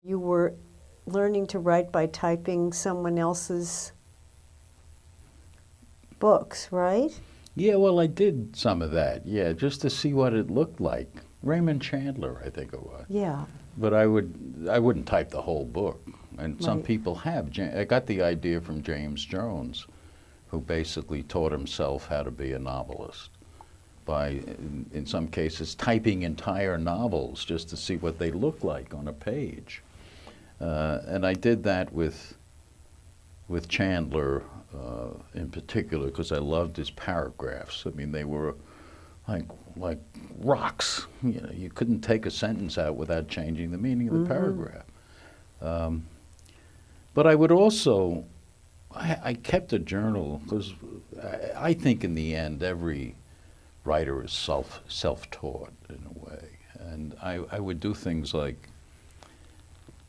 You were learning to write by typing someone else's books, right? Yeah, well, I did some of that, yeah, just to see what it looked like. Raymond Chandler, I think it was. Yeah. But I wouldn't type the whole book. And some Right. people have. I got the idea from James Jones, who basically taught himself how to be a novelist by, in some cases, typing entire novels just to see what they look like on a page. And I did that with Chandler in particular, because I loved his paragraphs. I mean, they were like rocks. You know, you couldn't take a sentence out without changing the meaning of the paragraph. But I would also, I kept a journal, because I think in the end every writer is self-taught in a way. And I would do things like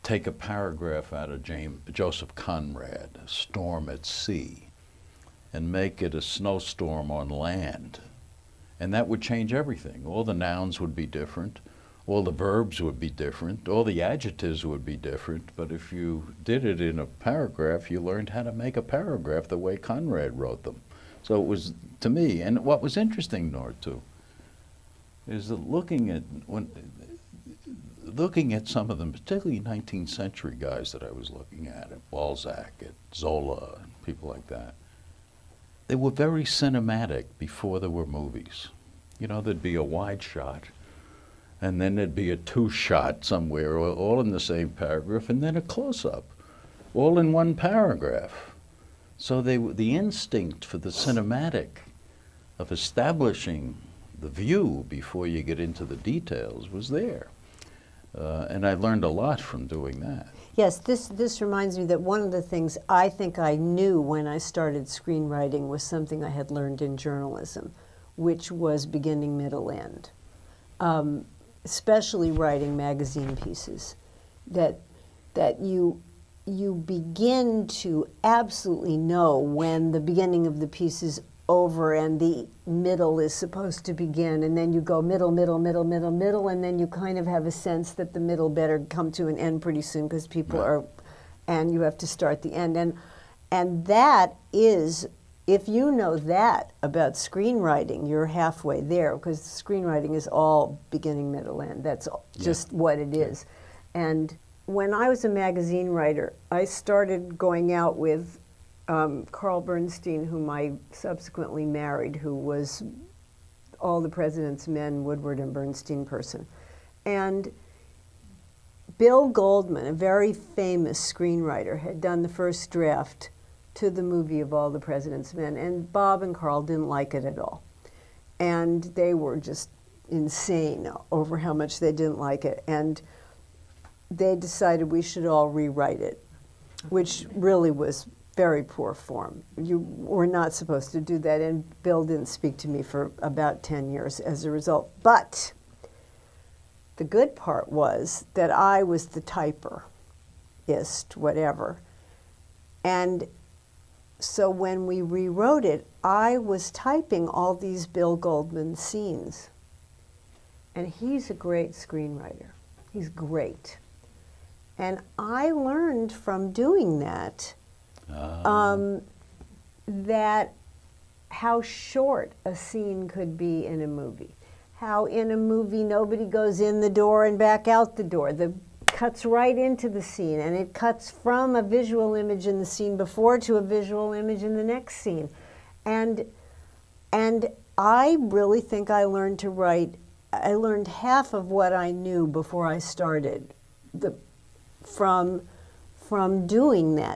take a paragraph out of Joseph Conrad, Storm at Sea, and make it a snowstorm on land. And that would change everything. All the nouns would be different, all the verbs would be different, all the adjectives would be different, but if you did it in a paragraph, you learned how to make a paragraph the way Conrad wrote them. So it was, to me, and what was interesting, Norah, too, is that looking at some of them, particularly 19th century guys that I was looking at Balzac, at Zola, and people like that, they were very cinematic before there were movies. You know, there'd be a wide shot, and then there'd be a two-shot somewhere, all in the same paragraph, and then a close-up, all in one paragraph. So the instinct for the cinematic of establishing the view before you get into the details was there. And I learned a lot from doing that. Yes, this reminds me that one of the things I think I knew when I started screenwriting was something I had learned in journalism, which was beginning, middle, end. Especially writing magazine pieces, that you begin to absolutely know when the beginning of the piece is over and the middle is supposed to begin, and then you go middle, middle, middle, middle, middle, and then you kind of have a sense that the middle better come to an end pretty soon because people are, and you have to start the end. And that is, if you know that about screenwriting, you're halfway there, because screenwriting is all beginning, middle, end. That's just what it is. And when I was a magazine writer, I started going out with Carl Bernstein, whom I subsequently married, who was All the President's Men, Woodward and Bernstein person. And Bill Goldman, a very famous screenwriter, had done the first draft to the movie of All the President's Men, and Bob and Carl didn't like it at all. And they were just insane over how much they didn't like it. And they decided we should all rewrite it, which really was very poor form. You were not supposed to do that, and Bill didn't speak to me for about 10 years as a result. But the good part was that I was the typer-ist, whatever. And so when we rewrote it, I was typing all these Bill Goldman scenes. And he's a great screenwriter. He's great. And I learned from doing that that how short a scene could be in a movie. How in a movie nobody goes in the door and back out the door. The cuts right into the scene, and it cuts from a visual image in the scene before to a visual image in the next scene. And I really think I learned to write, I learned half of what I knew before I started from doing that.